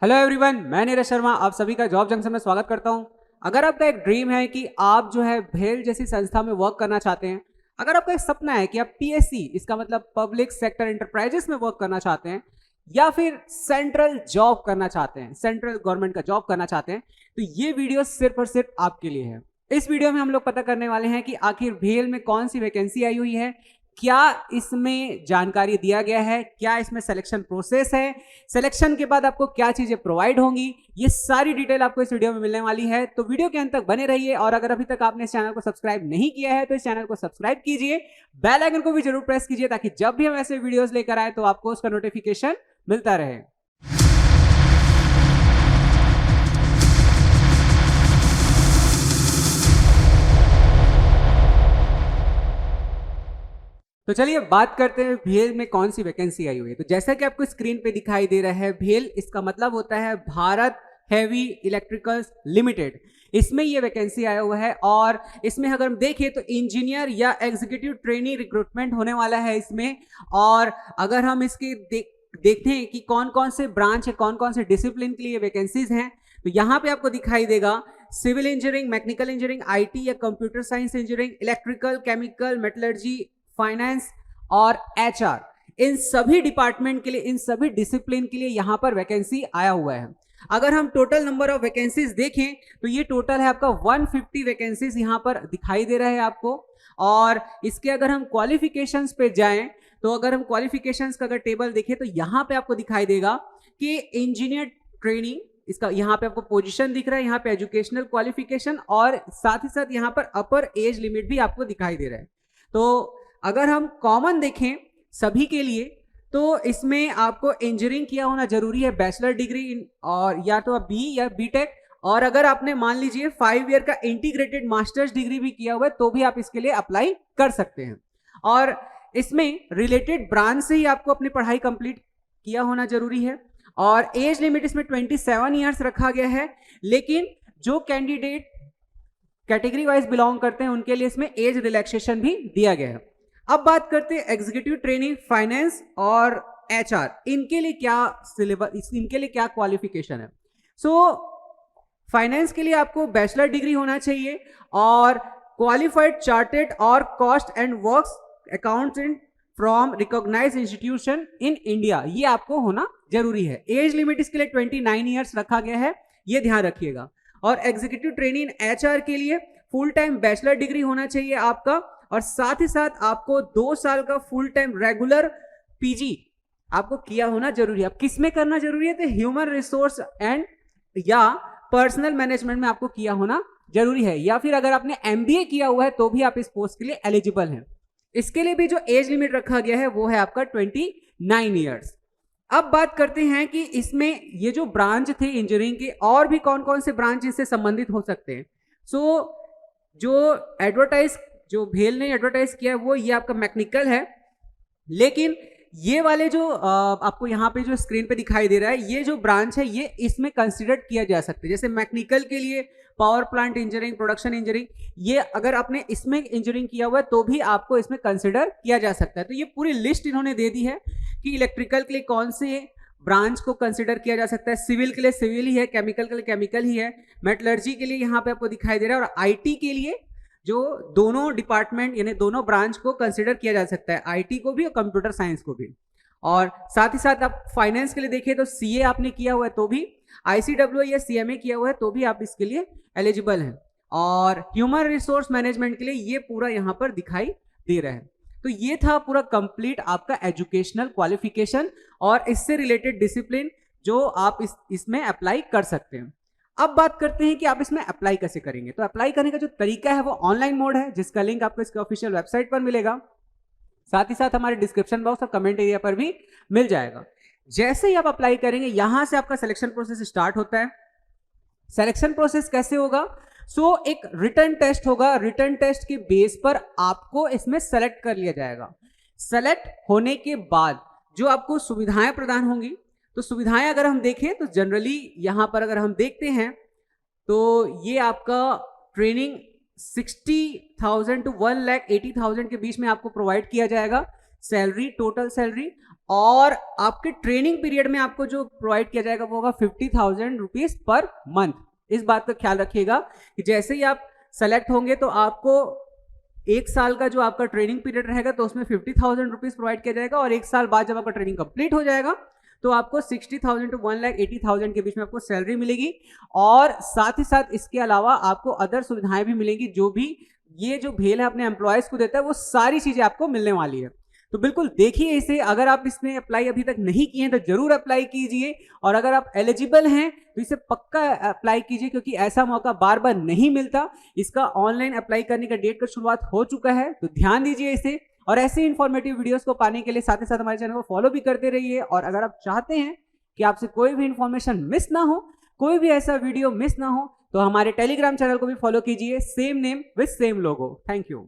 Hello everyone, मैं नीरज शर्मा आप सभी का जॉब जंक्शन में स्वागत करता हूं। अगर आपका एक ड्रीम है कि आप जो है भेल जैसी संस्था में वर्क करना चाहते हैं, अगर आपका एक सपना है कि आप पीएससी इसका मतलब पब्लिक सेक्टर एंटरप्राइजेस में वर्क करना चाहते हैं या फिर सेंट्रल जॉब करना चाहते हैं, सेंट्रल गवर्नमेंट का जॉब करना चाहते हैं, तो ये वीडियो सिर्फ और सिर्फ आपके लिए है। इस वीडियो में हम लोग पता करने वाले हैं कि आखिर भेल में कौन सी वैकेंसी आई हुई है, क्या इसमें जानकारी दिया गया है, क्या इसमें सिलेक्शन प्रोसेस है, सिलेक्शन के बाद आपको क्या चीजें प्रोवाइड होंगी, ये सारी डिटेल आपको इस वीडियो में मिलने वाली है। तो वीडियो के अंत तक बने रहिए और अगर अभी तक आपने इस चैनल को सब्सक्राइब नहीं किया है तो इस चैनल को सब्सक्राइब कीजिए, बेल आइकन को भी जरूर प्रेस कीजिए ताकि जब भी हम ऐसे वीडियोस लेकर आए तो आपको उसका नोटिफिकेशन मिलता रहे। तो चलिए बात करते हैं भेल में कौन सी वैकेंसी आई हुई है। तो जैसा कि आपको स्क्रीन पे दिखाई दे रहा है, भेल इसका मतलब होता है भारत हैवी इलेक्ट्रिकल्स लिमिटेड। इसमें ये वैकेंसी आया हुआ है और इसमें अगर हम देखें तो इंजीनियर या एग्जीक्यूटिव ट्रेनी रिक्रूटमेंट होने वाला है इसमें। और अगर हम इसके देखते हैं कि कौन कौन से ब्रांच है, कौन कौन से डिसिप्लिन के लिए वैकेंसीज हैं, तो यहाँ पे आपको दिखाई देगा civil engineering, mechanical engineering, IT या computer science engineering, electrical, chemical, metallurgy, finance और एचआर, इन सभी डिपार्टमेंट के लिए, इन सभी डिसिप्लिन के लिए यहां पर वैकेंसी आया हुआ है। अगर हम टोटल नंबर ऑफ वैकेंसीज देखें तो ये टोटल है आपका 150 वैकेंसीज यहां पर दिखाई दे रहा है आपको। और इसके अगर हम क्वालिफिकेशंस पे जाएं तो अगर हम क्वालिफिकेशंस का अगर टेबल देखें तो यहां पे आपको दिखाई देगा कि इंजीनियर ट्रेनिंग, इसका यहाँ पे आपको पोजीशन दिख रहा है, यहाँ पे एजुकेशनल क्वालिफिकेशन और साथ ही साथ यहाँ पर अपर एज लिमिट भी आपको दिखाई दे रहा है। तो अगर हम कॉमन देखें सभी के लिए तो इसमें आपको इंजीनियरिंग किया होना जरूरी है, बैचलर डिग्री और या तो बी या बीटेक, और अगर आपने मान लीजिए 5 ईयर का इंटीग्रेटेड मास्टर्स डिग्री भी किया हुआ है तो भी आप इसके लिए अप्लाई कर सकते हैं। और इसमें रिलेटेड ब्रांच से ही आपको अपनी पढ़ाई कंप्लीट किया होना जरूरी है। और एज लिमिट इसमें 27 ईयर्स रखा गया है, लेकिन जो कैंडिडेट कैटेगरी वाइज बिलोंग करते हैं उनके लिए इसमें एज रिलैक्सेशन भी दिया गया है। अब बात करते हैं एग्जीक्यूटिव ट्रेनिंग, फाइनेंस और एचआर, इनके लिए क्या सिलेबस, इनके लिए क्या क्वालिफिकेशन है। सो फाइनेंस के लिए आपको बैचलर डिग्री होना चाहिए और क्वालिफाइड चार्टेड और cost and works accountant from recognised institution in India, ये आपको होना जरूरी है। एज लिमिट इसके लिए 29 ईयर्स रखा गया है, ये ध्यान रखिएगा। और एग्जीक्यूटिव ट्रेनिंग एचआर के लिए फुल टाइम बैचलर डिग्री होना चाहिए आपका, और साथ ही साथ आपको 2 साल का फुल टाइम रेगुलर पीजी आपको किया होना जरूरी है। अब किस में करना जरूरी है, तो ह्यूमन रिसोर्स एंड या पर्सनल मैनेजमेंट में आपको किया होना जरूरी है, या फिर अगर आपने एमबीए किया हुआ है तो भी आप इस पोस्ट के लिए एलिजिबल हैं। इसके लिए भी जो एज लिमिट रखा गया है वो है आपका 29 ईयर्स। अब बात करते हैं कि इसमें ये जो ब्रांच थे इंजीनियरिंग के, और भी कौन कौन से ब्रांच इससे संबंधित हो सकते हैं। जो भेल ने एडवर्टाइज किया है वो ये आपका मैकेनिकल है, लेकिन ये वाले जो आपको यहाँ पे जो स्क्रीन पे दिखाई दे रहा है, ये जो ब्रांच है ये इसमें कंसिडर किया जा सकता है। जैसे मैकेनिकल के लिए power plant engineering, production engineering, ये अगर आपने इसमें इंजीनियरिंग किया हुआ है तो भी आपको इसमें कंसिडर किया जा सकता है। तो ये पूरी लिस्ट इन्होंने दे दी है कि इलेक्ट्रिकल के लिए कौन से ब्रांच को कंसिडर किया जा सकता है, सिविल के लिए सिविल ही है, केमिकल के लिए केमिकल ही है, मेटलर्जी के लिए यहाँ पे आपको दिखाई दे रहा है, और आईटी के लिए जो दोनों डिपार्टमेंट यानी दोनों ब्रांच को कंसिडर किया जा सकता है, आईटी को भी और कंप्यूटर साइंस को भी। और साथ ही साथ आप फाइनेंस के लिए देखिए तो सीए आपने किया हुआ है तो भी, आईसीडब्ल्यू या सीएमए किया हुआ है तो भी आप इसके लिए एलिजिबल हैं। और ह्यूमन रिसोर्स मैनेजमेंट के लिए ये पूरा यहाँ पर दिखाई दे रहा है। तो ये था पूरा कंप्लीट आपका एजुकेशनल क्वालिफिकेशन और इससे रिलेटेड डिसिप्लिन जो आप इसमें अप्लाई कर सकते हैं। अब बात करते हैं कि आप इसमें अप्लाई कैसे करेंगे। तो अप्लाई करने का जो तरीका है वो ऑनलाइन मोड है, जिसका लिंक आपको इसके ऑफिशियल वेबसाइट पर मिलेगा, साथ ही साथ हमारे डिस्क्रिप्शन बॉक्स और कमेंट एरिया पर भी मिल जाएगा। जैसे ही आप अप्लाई करेंगे यहां से आपका सिलेक्शन प्रोसेस स्टार्ट होता है। सिलेक्शन प्रोसेस कैसे होगा, एक रिटन टेस्ट होगा, रिटन टेस्ट के बेस पर आपको इसमें सेलेक्ट कर लिया जाएगा। सेलेक्ट होने के बाद जो आपको सुविधाएं प्रदान होंगी, तो सुविधाएं अगर हम देखें तो जनरली यहां पर अगर हम देखते हैं तो ये आपका ट्रेनिंग 60,000 to 1,80,000 के बीच में आपको प्रोवाइड किया जाएगा। सैलरी, टोटल सैलरी, और आपके ट्रेनिंग पीरियड में आपको जो प्रोवाइड किया जाएगा वो होगा 50,000 रुपीज पर मंथ। इस बात का ख्याल रखिएगा कि जैसे ही आप सेलेक्ट होंगे तो आपको 1 साल का जो आपका ट्रेनिंग पीरियड रहेगा तो उसमें 50,000 रुपीज प्रोवाइड किया जाएगा, और 1 साल बाद जब आपका ट्रेनिंग कंप्लीट हो जाएगा तो आपको 60,000 टू 1,80,000 के बीच में आपको सैलरी मिलेगी। और साथ ही साथ इसके अलावा आपको अदर सुविधाएं भी मिलेंगी, जो भी ये जो भेल है अपने एम्प्लॉयज को देता है वो सारी चीजें आपको मिलने वाली है। तो बिल्कुल देखिए इसे, अगर आप इसमें अप्लाई अभी तक नहीं किए हैं तो जरूर अप्लाई कीजिए, और अगर आप एलिजिबल हैं तो इसे पक्का अप्लाई कीजिए, क्योंकि ऐसा मौका बार बार नहीं मिलता। इसका ऑनलाइन अप्लाई करने का डेट का शुरुआत हो चुका है, तो ध्यान दीजिए इसे। और ऐसे इंफॉर्मेटिव वीडियोस को पाने के लिए साथ ही साथ हमारे चैनल को फॉलो भी करते रहिए। और अगर आप चाहते हैं कि आपसे कोई भी इंफॉर्मेशन मिस ना हो, कोई भी ऐसा वीडियो मिस ना हो, तो हमारे टेलीग्राम चैनल को भी फॉलो कीजिए, same name with same logo. Thank you.